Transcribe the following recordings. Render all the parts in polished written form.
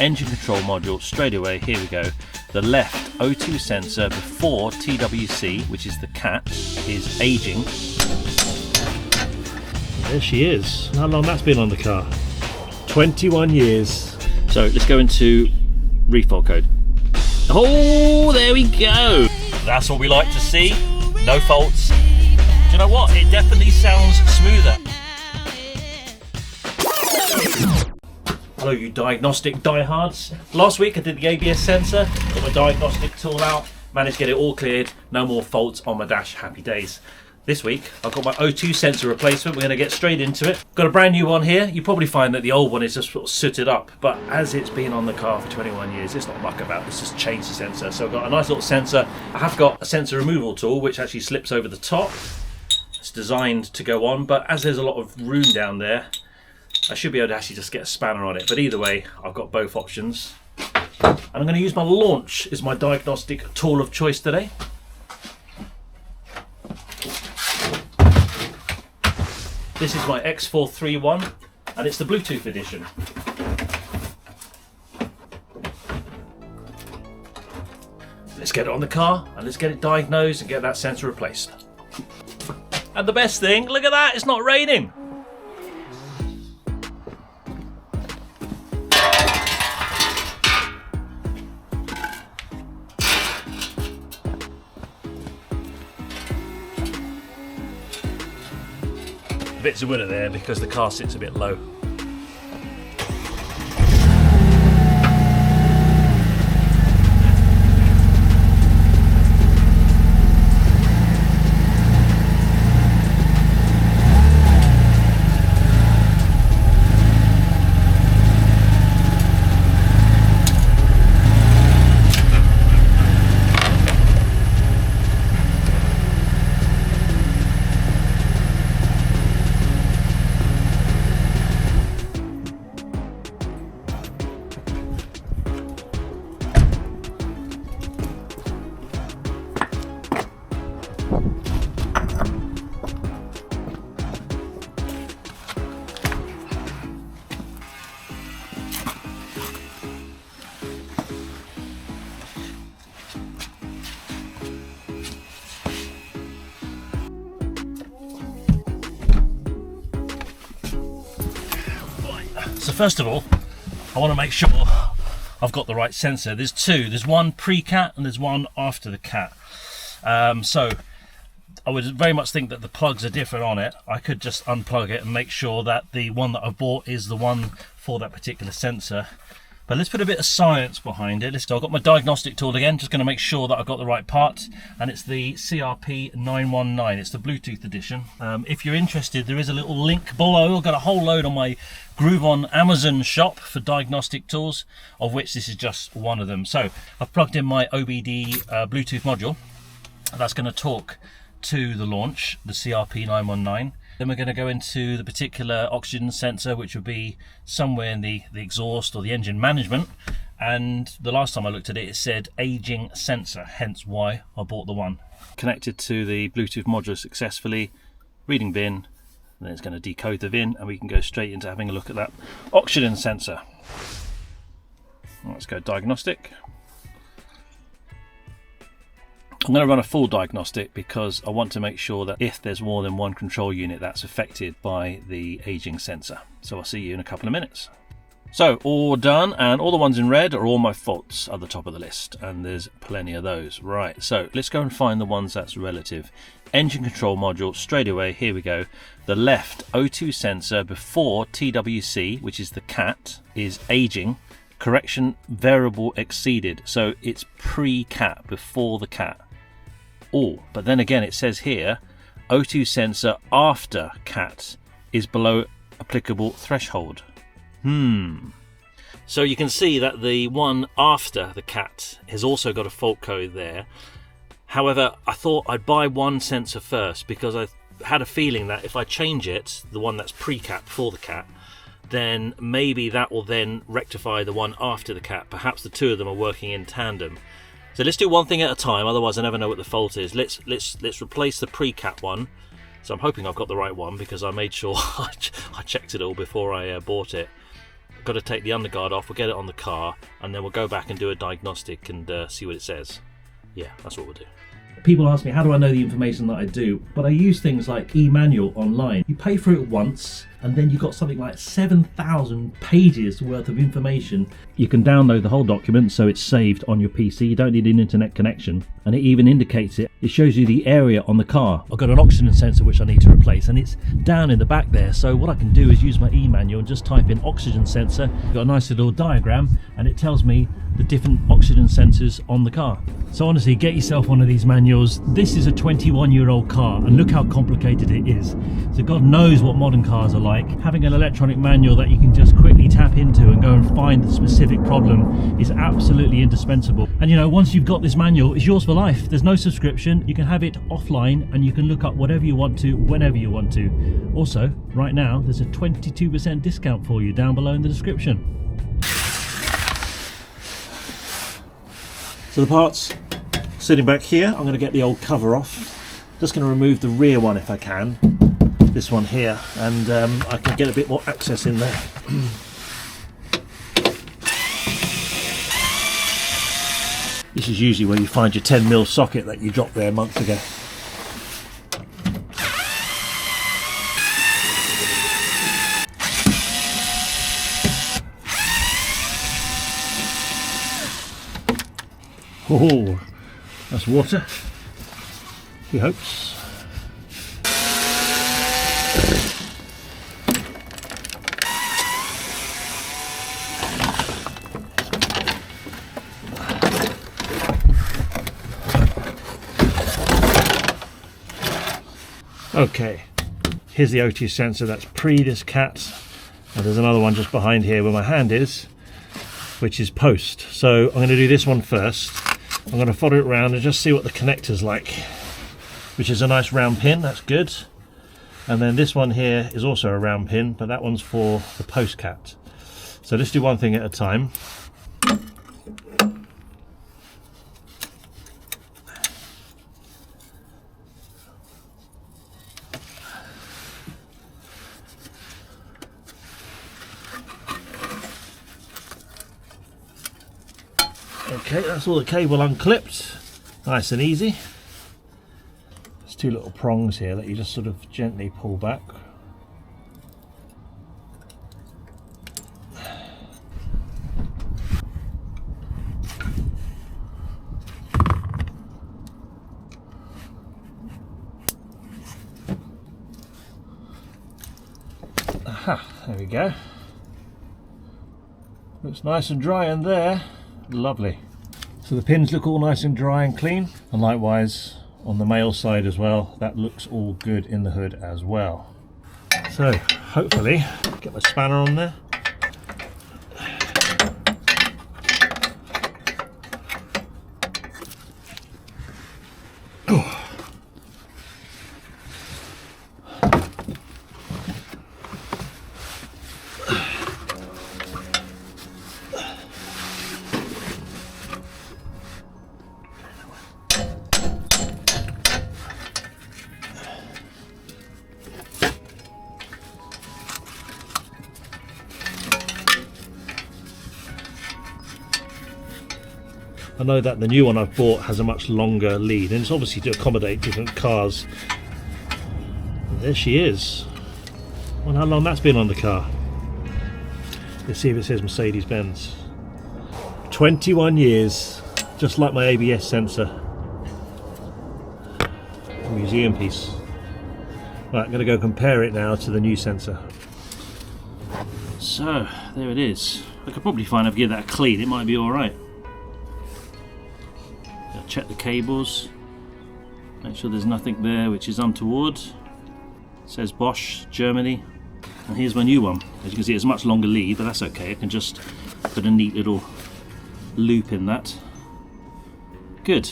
engine control module straight away, here we go. The left O2 sensor before TWC, which is the cat, is aging. There she is. How long that's been on the car? 21 years. So let's go into refault code. Oh, there we go. That's what we like to see. No faults. Do you know what? It definitely sounds smoother. Hello, you diagnostic diehards. Last week I did the ABS sensor, got my diagnostic tool out, managed to get it all cleared, no more faults on my dash, happy days. This week I've got my O2 sensor replacement, we're going to get straight into it. Got a brand new one here. You probably find that the old one is just sort of sooted up, but as it's been on the car for 21 years, it's not muck about, it's just changed the sensor. So I've got a nice little sensor. I have got a sensor removal tool which actually slips over the top. It's designed to go on, but as there's a lot of room down there, I should be able to actually just get a spanner on it. But either way, I've got both options. And I'm going to use my launch as my diagnostic tool of choice today. This is my X431 and it's the Bluetooth edition. Let's get it on the car and let's get it diagnosed and get that sensor replaced. And the best thing, look at that, it's not raining. Bits of winter there because the car sits a bit low. So first of all, I want to make sure I've got the right sensor. There's two. There's one pre-cat and there's one after the cat. So I would very much think that the plugs are different on it. I could just unplug it and make sure that the one that I bought is the one for that particular sensor. But let's put a bit of science behind it. So I've got my diagnostic tool again, just going to make sure that I've got the right part. And it's the CRP 919. It's the Bluetooth edition. If you're interested, there is a little link below. I've got a whole load on my Groovon Amazon shop for diagnostic tools, of which this is just one of them. So I've plugged in my OBD Bluetooth module. That's going to talk to the launch, the CRP 919. Then we're going to go into the particular oxygen sensor, which would be somewhere in the exhaust or the engine management. And the last time I looked at it, it said aging sensor, hence why I bought the one. Connected to the Bluetooth module successfully, reading VIN, and then it's going to decode the VIN, and we can go straight into having a look at that oxygen sensor. Let's go diagnostic. I'm going to run a full diagnostic because I want to make sure that if there's more than one control unit that's affected by the aging sensor. So I'll see you in a couple of minutes. So all done, and all the ones in red are all my faults at the top of the list, and there's plenty of those. Right, so let's go and find the ones that's relative. Engine control module straight away, here we go. The left O2 sensor before TWC, which is the cat, is aging. Correction variable exceeded, so it's pre-cat, before the cat. Oh, but then again it says here O2 sensor after cat is below applicable threshold. So you can see that the one after the cat has also got a fault code there. However, I thought I'd buy one sensor first because I had a feeling that if I change it, the one that's pre-cat before the cat, then maybe that will then rectify the one after the cat. Perhaps the two of them are working in tandem. So let's do one thing at a time, otherwise I never know what the fault is. Let's replace the pre-cat one. So I'm hoping I've got the right one because I made sure I checked it all before I bought it. I've got to take the underguard off, we'll get it on the car, and then we'll go back and do a diagnostic and see what it says. Yeah, that's what we'll do. People ask me, how do I know the information that I do? But I use things like e-manual online. You pay for it once, and then you've got something like 7,000 pages worth of information. You can download the whole document, so it's saved on your PC. You don't need an internet connection, and it even indicates it. It shows you the area on the car. I've got an oxygen sensor which I need to replace, and it's down in the back there. So what I can do is use my e-manual and just type in oxygen sensor. I've got a nice little diagram, and it tells me the different oxygen sensors on the car. So honestly, get yourself one of these manuals. This is a 21-year-old car, and look how complicated it is. So God knows what modern cars are like. Having an electronic manual that you can just quickly tap into and go and find the specific problem is absolutely indispensable. And you know, once you've got this manual, it's yours for life. There's no subscription. You can have it offline, and you can look up whatever you want to, whenever you want to. Also, right now, there's a 22% discount for you down below in the description. So the parts sitting back here, I'm going to get the old cover off. Just going to remove the rear one if I can, this one here, and I can get a bit more access in there. This is usually where you find your 10mm socket that you dropped there months ago. Oh, that's water, he hopes. Okay, here's the O2 sensor that's pre this cat, and there's another one just behind here where my hand is, which is post. So I'm going to do this one first. I'm going to follow it around and just see what the connector's like, which is a nice round pin, that's good. And then this one here is also a round pin, but that one's for the post cat. So let's do one thing at a time. Okay, that's all the cable unclipped, nice and easy. There's two little prongs here that you just sort of gently pull back. Aha, there we go. Looks nice and dry in there. Lovely. So the pins look all nice and dry and clean, and likewise on the male side as well, that looks all good in the hood as well. So hopefully get my spanner on there. I know that the new one I've bought has a much longer lead, and it's obviously to accommodate different cars. And there she is. I wonder how long that's been on the car. Let's see if it says Mercedes Benz. 21 years, just like my ABS sensor. Museum piece. Right, I'm going to go compare it now to the new sensor. So, there it is. I could probably find out if I give that a clean, it might be alright. Check the cables, make sure there's nothing there which is untoward. It says Bosch, Germany, and here's my new one. As you can see, it's a much longer lead, but that's okay. I can just put a neat little loop in that. Good.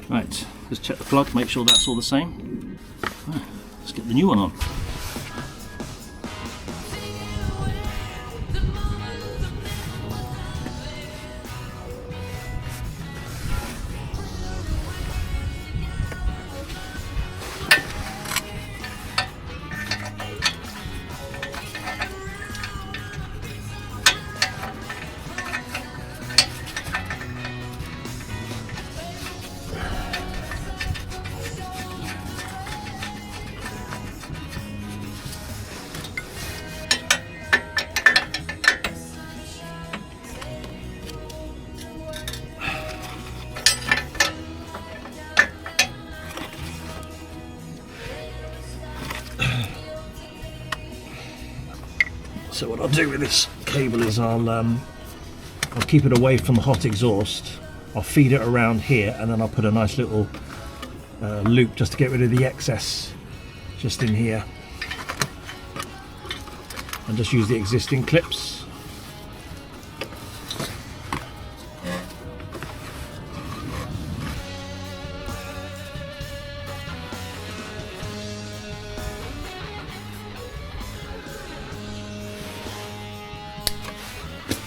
Right, let's check the plug, make sure that's all the same. Right, let's get the new one on. So what I'll do with this cable is I'll keep it away from the hot exhaust. I'll feed it around here, and then I'll put a nice little loop just to get rid of the excess just in here, and just use the existing clips.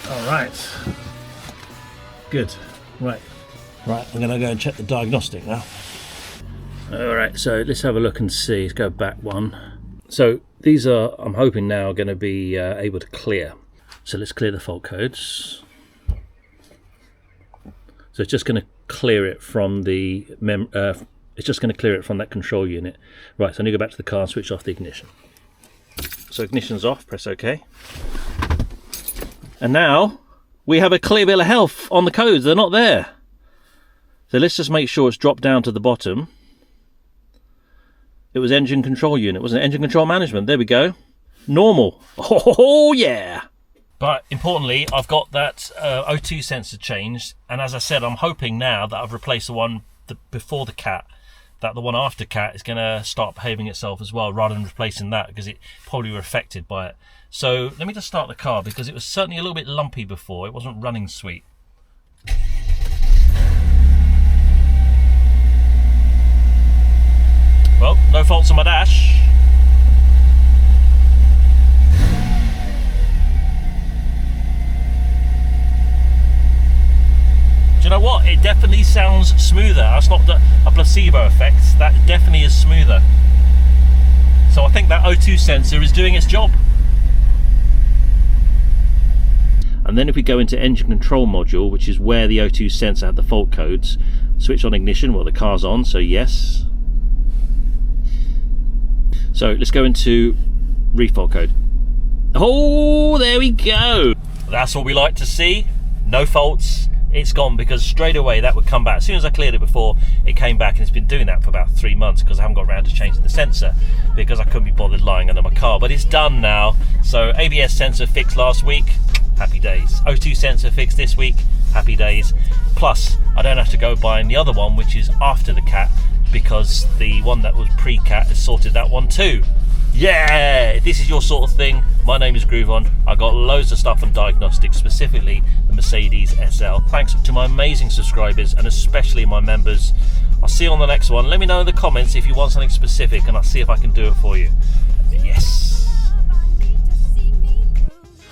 All right, good. Right, I'm gonna go and check the diagnostic now. All right, so let's have a look and see. Let's go back one. So these are, I'm hoping now, going to be able to clear. So let's clear the fault codes. So it's just going to clear it from the it's just going to clear it from that control unit. Right, so I need to go back to the car and switch off the ignition. So ignition's off. Press OK. And now we have a clear bill of health on the codes. They're not there. So let's just make sure it's dropped down to the bottom. It was engine control unit, wasn't it? Engine control management. There we go. Normal. Oh yeah. But importantly, I've got that O2 sensor changed, and as I said, I'm hoping now that I've replaced the one before the cat, that the one after cat is going to start behaving itself as well, rather than replacing that, because it probably were affected by it. So let me just start the car, because it was certainly a little bit lumpy before. It wasn't running sweet. Well, no faults on my dash. Do you know what? It definitely sounds smoother. That's not a placebo effect. That definitely is smoother. So I think that O2 sensor is doing its job. And then if we go into engine control module, which is where the O2 sensor had the fault codes, switch on ignition, well, the car's on, so yes. So let's go into refault code. Oh, there we go. That's what we like to see. No faults. It's gone, because straight away that would come back. As soon as I cleared it before, it came back, and it's been doing that for about 3 months because I haven't got around to changing the sensor because I couldn't be bothered lying under my car. But it's done now. So ABS sensor fixed last week. Happy days. O2 sensor fixed this week. Happy days. Plus, I don't have to go buying the other one, which is after the cat, because the one that was pre-cat has sorted that one too. Yeah, if this is your sort of thing, my name is Groovon. I got loads of stuff on diagnostics, specifically the Mercedes SL. Thanks to my amazing subscribers, and especially my members. I'll see you on the next one. Let me know in the comments if you want something specific, and I'll see if I can do it for you. Yes.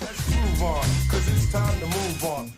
Let's groove on, 'cause it's time to move on.